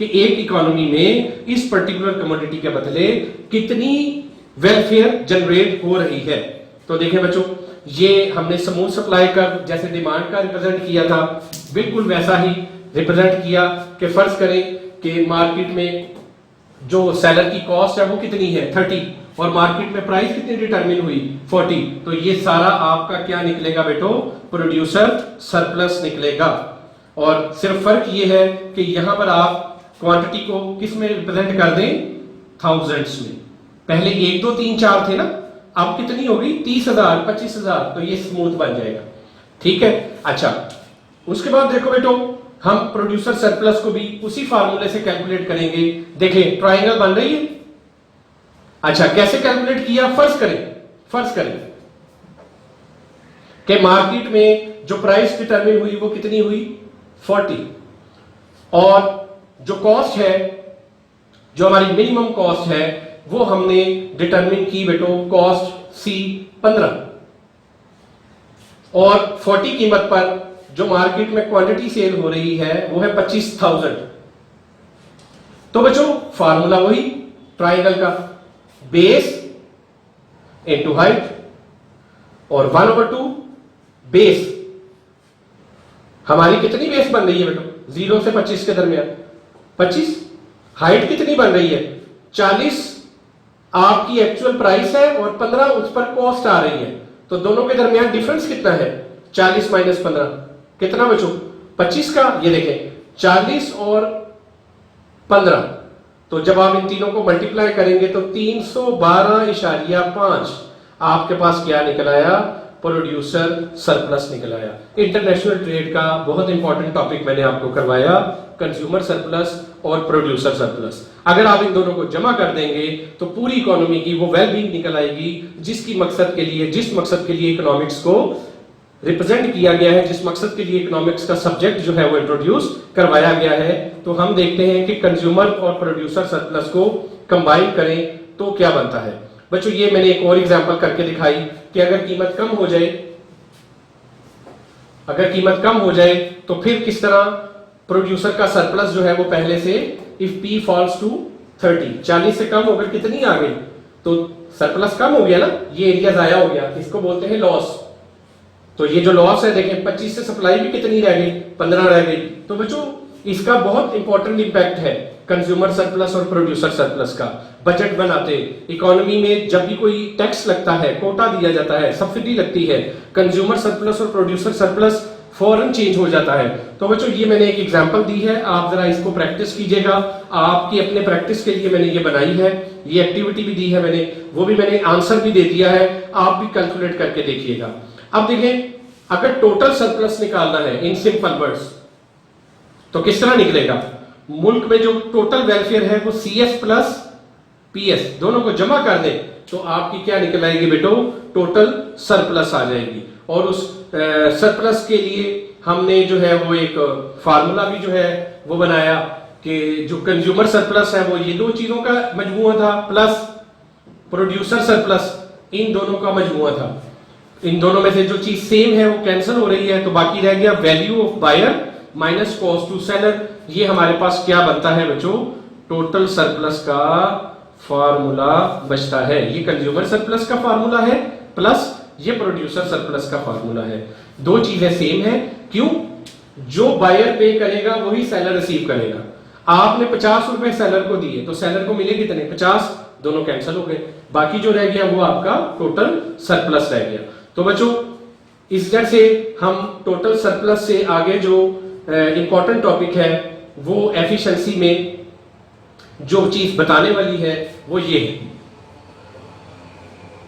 कि एक इकोनॉमी में इस पर्टिकुलर कमोडिटी के बदले कितनी वेलफेयर जनरेट हो रही है। तो देखें बच्चों, ये हमने स्मूथ सप्लाई कर्व जैसे डिमांड का रिप्रेजेंट किया था, बिल्कुल वैसा ही रिप्रेजेंट किया कि फर्ज करें कि मार्केट में जो सेलर की कॉस्ट है वो कितनी है 30 और मार्केट में प्राइस कितनी डिटरमिन हुई 40। तो ये सारा आपका क्या निकलेगा बेटो, प्रोड्यूसर सरप्लस निकलेगा। और सिर्फ फर्क ये है कि यहां पर आप क्वांटिटी को किस में रिप्रेजेंट कर दें, थाउजेंड्स में। पहले 1 2 3 4 थे ना, अब कितनी होगी 30,000 25,000, तो ये स्मूथ बन जाएगा। ठीक है, अच्छा उसके बाद देखो बेटो, हम प्रोड्यूसर सरप्लस को भी उसी फार्मूले से कैलकुलेट करेंगे। देखें ट्रायंगल बन रही है। अच्छा कैसे कैलकुलेट किया, फर्ज करें कि मार्केट में जो प्राइस डिटरमिन हुई वो कितनी हुई 40 और जो कॉस्ट है, जो हमारी मिनिमम कॉस्ट है वो हमने डिटरमिन की बेटो कॉस्ट सी 15 और 40 कीमत पर जो मार्केट में क्वांटिटी सेल हो रही है वो है 25,000। तो बच्चों फार्मूला वही ट्रायंगल का, बेस इनटू हाइट और 1/2 बेस। हमारी कितनी बेस बन रही है बेटो 0 से 25 के दरमियान 25। हाइट कितनी बन रही है 40 आपकी एक्चुअल प्राइस है और 15 उस पर कॉस्ट आ रही है। तो दोनों के दरमियान डिफरेंस कितना है 40 माइनस 15 कितना बच्चों 25 का। ये देखें 40 और 15, तो जब आप इन तीनों को मल्टीप्लाई करेंगे तो 312.5 आपके पास क्या निकल आया, प्रोड्यूसर सरप्लस निकल आया। इंटरनेशनल ट्रेड का बहुत इंपॉर्टेंट टॉपिक मैंने आपको करवाया, कंज्यूमर सरप्लस और प्रोड्यूसर सरप्लस। अगर आप इन दोनों को जमा कर देंगे तो पूरी इकोनॉमी की वो वेलबींग निकल आएगी जिसकी मकसद के लिए, जिस मकसद के लिए इकोनॉमिक्स को रिप्रेजेंट किया गया है, जिस मकसद के लिए इकोनॉमिक्स का सब्जेक्ट जो है वो इंट्रोड्यूस करवाया गया है। तो हम देखते हैं कि कंज्यूमर और प्रोड्यूसर सरप्लस को कंबाइन करें तो क्या बनता है। बच्चों ये मैंने एक और एग्जांपल करके दिखाई कि अगर कीमत कम हो जाए तो फिर किस तरह प्रोड्यूसर का सरप्लस जो है वो पहले से इफ P फॉल्स टू 30, 40 से कम होकर कितनी आ गई तो सरप्लस कम हो गया ना, ये एरिया जाया हो गया, इसको बोलते हैं लॉस। तो ये जो लॉस है देखें 25 से सप्लाई भी कितनी रह गई 15 रह गई। तो बच्चों इसका बहुत इंपॉर्टेंट इंपैक्ट है कंज्यूमर सरप्लस और प्रोड्यूसर सरप्लस का। बजट बनाते इकोनॉमी में जब भी कोई टैक्स लगता है, कोटा दिया जाता है, सब्सिडी लगती है, कंज्यूमर सरप्लस और प्रोड्यूसर सरप्लस फौरन चेंज हो जाता है। तो बच्चों ये मैंने एक एग्जांपल दी है, आप जरा इसको प्रैक्टिस कीजिएगा। आपकी अपने प्रैक्टिस के लिए मैंने ये बनाई है, ये एक्टिविटी भी दी है मैंने, वो भी मैंने आंसर भी दे दिया है, आप भी कैलकुलेट करके देखिएगा। अब देखें अगर टोटल सरप्लस निकालना है इन सिंपल वर्ड्स तो किस तरह निकलेगा। मुल्क में जो टोटल वेलफेयर है वो CS प्लस PS दोनों को जमा कर दे तो आपकी क्या निकल आएगी बेटो, टोटल सरप्लस आ जाएगी। और उस सरप्लस के लिए हमने जो है वो एक फार्मूला भी जो है वो बनाया कि जो कंज्यूमर सरप्लस है वो ये दो चीजों का मजमूआ था प्लस प्रोड्यूसर सरप्लस इन दोनों का मजमूआ था। इन दोनों में से जो चीज सेम है वो कैंसिल हो रही है तो बाकी रह गया value of buyer minus cost to seller. ये हमारे पास क्या बनता है बच्चों, टोटल सरप्लस का फार्मूला बचता है। ये कंज्यूमर सरप्लस का फार्मूला है प्लस ये प्रोड्यूसर सरप्लस का फार्मूला है। दो चीजें सेम है, क्यों, जो बायर पे करेगा वही सेलर रिसीव करेगा। आपने 50 रुपए सेलर को दिए तो सेलर को मिले कितने 50, दोनों कैंसिल हो गए, बाकी जो रह गया वो आपका टोटल सरप्लस रह गया। तो बच्चों इस तरह से हम टोटल सरप्लस से आगे जो इंपॉर्टेंट टॉपिक है वो एफिशिएंसी में जो चीज बताने वाली है वो ये है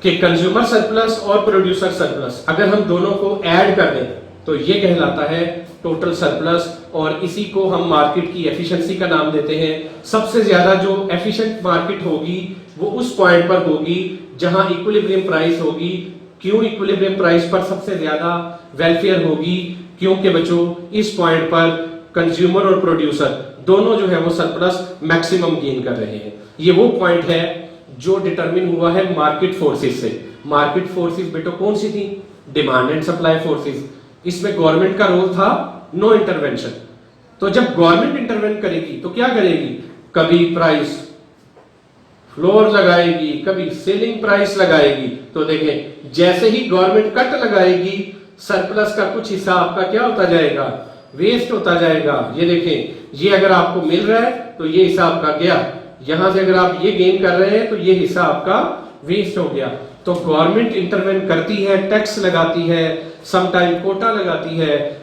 कि कंज्यूमर सरप्लस और प्रोड्यूसर सरप्लस अगर हम दोनों को ऐड कर दें तो ये कहलाता है टोटल सरप्लस। और इसी को हम मार्केट की एफिशिएंसी का नाम देते हैं। सबसे ज्यादा जो एफिशिएंट मार्केट होगी वो उस पॉइंट पर होगी जहां इक्विलिब्रियम प्राइस होगी। क्यों इक्विलिब्रियम प्राइस पर सबसे ज्यादा वेलफेयर होगी, क्योंकि बच्चों इस पॉइंट पर कंज्यूमर और प्रोड्यूसर दोनों जो है वो सरप्लस मैक्सिमम गेन कर रहे हैं। ये वो पॉइंट है जो डिटरमिन हुआ है मार्केट फोर्सेस से। मार्केट फोर्सेस बेटो कौन सी थी, डिमांड एंड सप्लाई फोर्सेस। इसमें गवर्नमेंट का रोल था नो इंटरवेंशन। तो जब गवर्नमेंट इंटरवेन करेगी तो क्या करेगी, कभी प्राइस फ्लोर लगाएगी, कभी सेलिंग प्राइस लगाएगी। तो देखें जैसे ही गवर्नमेंट कट लगाएगी सरप्लस का कुछ हिस्सा आपका क्या होता जाएगा, वेस्ट होता जाएगा। ये देखें, ये अगर आपको मिल रहा है तो ये हिस्सा आपका गया, यहां से अगर आप ये गेन कर रहे हैं तो ये हिस्सा आपका वेस्ट हो गया। तो गवर्नमेंट इंटरवेन करती है, टैक्स लगाती है, सम टाइम कोटा लगाती है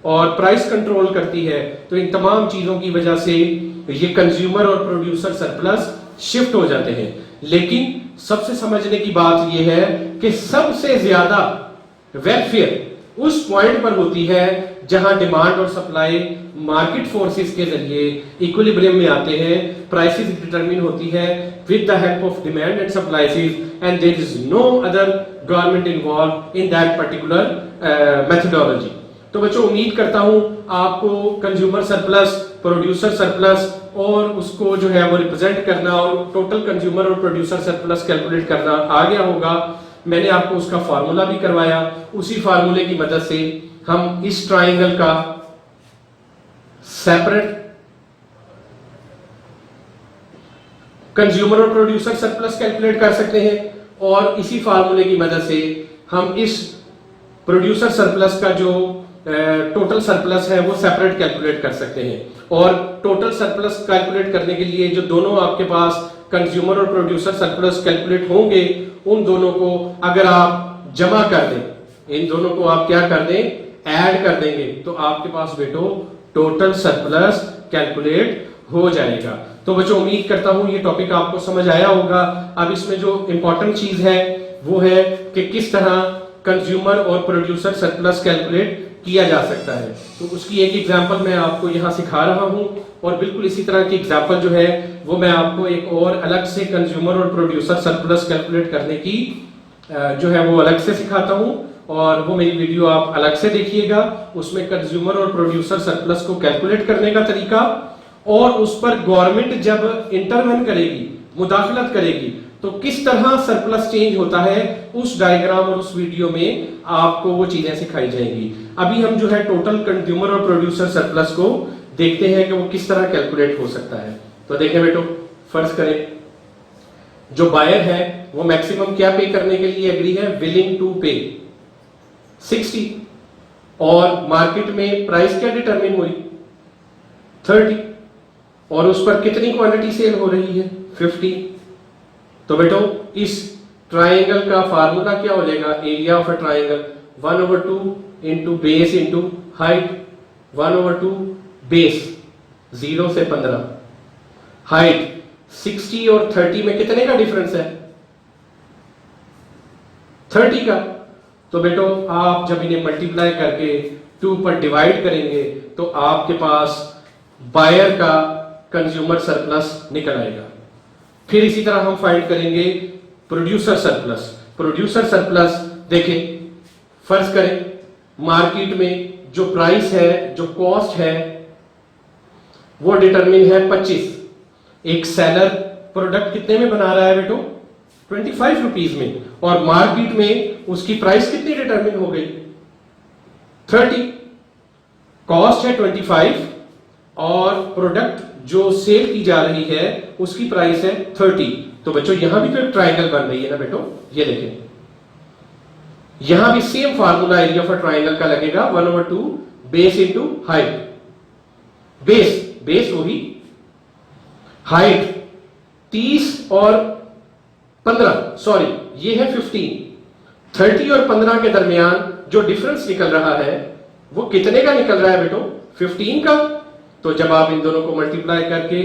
और प्राइस कंट्रोल करती है। तो इन तमाम चीजों की वजह से ये कंज्यूमर और प्रोड्यूसर सरप्लस शिफ्ट हो जाते हैं। लेकिन सबसे समझने की बात यह है कि सबसे ज्यादा वेलफेयर उस पॉइंट पर होती है जहां डिमांड और सप्लाई मार्केट फोर्सेस के जरिए इक्विलिब्रियम में आते हैं, प्राइसेस डिटरमिन होती है with the help of demand and supplies and there is no other government involve in that particular methodology. तो बच्चों उम्मीद करता हूं आपको कंज्यूमर सरप्लस, प्रोड्यूसर सरप्लस और उसको जो है वो रिप्रेजेंट करना और टोटल कंज्यूमर और प्रोड्यूसर सरप्लस कैलकुलेट करना आ गया होगा। मैंने आपको उसका फार्मूला भी करवाया, उसी फार्मूले की मदद से हम इस ट्राइंगल का सेपरेट कंज्यूमर और प्रोड्यूसर सरप्लस कैलकुलेट कर सकते हैं और इसी फार्मूले की मदद से हम इस प्रोड्यूसर सरप्लस का जो टोटल सरप्लस है वो सेपरेट कैलकुलेट कर सकते हैं। और टोटल सरप्लस कैलकुलेट करने के लिए जो दोनों आपके पास कंज्यूमर और प्रोड्यूसर सरप्लस कैलकुलेट होंगे उन दोनों को अगर आप जमा कर दें, इन दोनों को आप क्या कर दें, ऐड कर देंगे, तो आपके पास बेटो टोटल सरप्लस कैलकुलेट हो जाएगा। तो बच्चों उम्मीद करता हूं ये टॉपिक आपको समझ आया होगा। अब इसमें जो इंपॉर्टेंट चीज है वो है कि किस तरह कंज्यूमर और प्रोड्यूसर सरप्लस कैलकुलेट किया जा सकता है। तो उसकी एक एग्जांपल मैं आपको यहां सिखा रहा हूं और बिल्कुल इसी तरह की एग्जांपल जो है वो मैं आपको एक और अलग से कंज्यूमर और प्रोड्यूसर सरप्लस कैलकुलेट करने की जो है वो अलग से सिखाता हूं और वो मेरी वीडियो आप अलग से देखिएगा। उसमें कंज्यूमर और प्रोड्यूसर सरप्लस को कैलकुलेट करने का तरीका और उस पर गवर्नमेंट जब इंटरवेन करेगी, मुदाखलत करेगी, तो किस तरह सरप्लस चेंज होता है उस डायग्राम और उस वीडियो में आपको वो चीजें सिखाई जाएंगी। अभी हम जो है टोटल कंज्यूमर और प्रोड्यूसर सरप्लस को देखते हैं कि वो किस तरह कैलकुलेट हो सकता है। तो देखें बेटो, फर्ज करें जो बायर है वो मैक्सिमम क्या पे करने के लिए एग्री है, विलिंग टू पे 60 और मार्केट में प्राइस क्या डिटरमिन हुई 30 और उस पर कितनी क्वांटिटी सेल हो रही है 50। तो बेटो इस ट्राइंगल का फार्मूला क्या हो जाएगा, area of a triangle 1/2 into base into height, 1/2 base 0 से 15, हाइट 60 और 30 में कितने का डिफरेंस है 30 का। तो बेटो आप जब इन्हें मल्टीप्लाई करके 2 पर डिवाइड करेंगे तो आपके पास बायर का कंज्यूमर सरप्लस निकल आएगा। फिर इसी तरह हम फाइंड करेंगे प्रोड्यूसर सरप्लस। प्रोड्यूसर सरप्लस देखें, फर्ज करें मार्केट में जो प्राइस है, जो कॉस्ट है वो डिटरमिन है 25। एक सेलर प्रोडक्ट कितने में बना रहा है बेटो 25 रुपीज में और मार्केट में उसकी प्राइस कितनी डिटरमिन हो गई 30। कॉस्ट है 25 और प्रोडक्ट जो सेल की जा रही है उसकी प्राइस है 30। तो बच्चों यहां भी तो एक ट्राइंगल बन रही है ना बेटो, ये देखें यहां भी same formula area for triangle का लगेगा 1/2 बेस इंटू हाइट। बेस वही, हाइट 30 और 15, सॉरी ये है 15। 30 और 15 के दरमियान जो डिफरेंस निकल रहा है वो कितने का निकल रहा है बेटो 15 का। तो जब आप इन दोनों को मल्टीप्लाई करके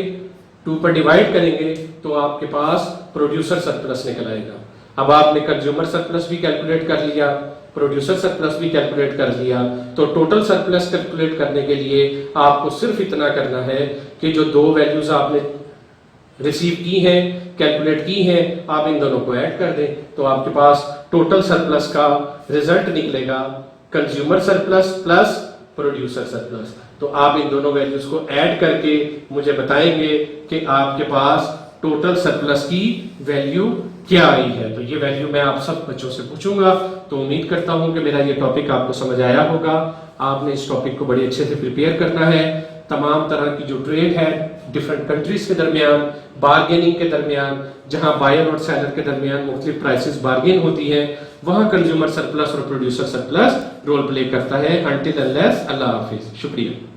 2 पर डिवाइड करेंगे तो आपके पास प्रोड्यूसर सरप्लस निकल आएगा। अब आपने कंज्यूमर सरप्लस भी कैलकुलेट कर लिया, प्रोड्यूसर सरप्लस भी कैलकुलेट कर लिया, तो टोटल सरप्लस कैलकुलेट करने के लिए आपको सिर्फ इतना करना है कि जो दो वैल्यूज आपने रिसीव की हैं, कैलकुलेट की हैं, आप इन दोनों को ऐड कर दें तो आपके पास टोटल सरप्लस का रिजल्ट निकलेगा consumer surplus plus producer surplus. तो आप इन दोनों वैल्यूज को ऐड करके मुझे बताएंगे कि आपके पास टोटल सरप्लस की वैल्यू क्या आई है। तो ये वैल्यू मैं आप सब बच्चों से पूछूंगा। तो उम्मीद करता हूं कि मेरा ये टॉपिक आपको समझ आया होगा। आपने इस टॉपिक को बड़े अच्छे से प्रिपेयर करना है। तमाम तरह की जो ट्रेड है डिफरेंट कंट्रीज के दरमियान, बार्गेनिंग के दरमियान, जहां बायर और सेलर के दरमियान मुख्तलिफ प्राइसेस बार्गेन होती हैं, वहां कंज्यूमर सरप्लस और प्रोड्यूसर सरप्लस रोल प्ले करता है। अनटिल अनलेस, अल्लाह हाफिज, शुक्रिया।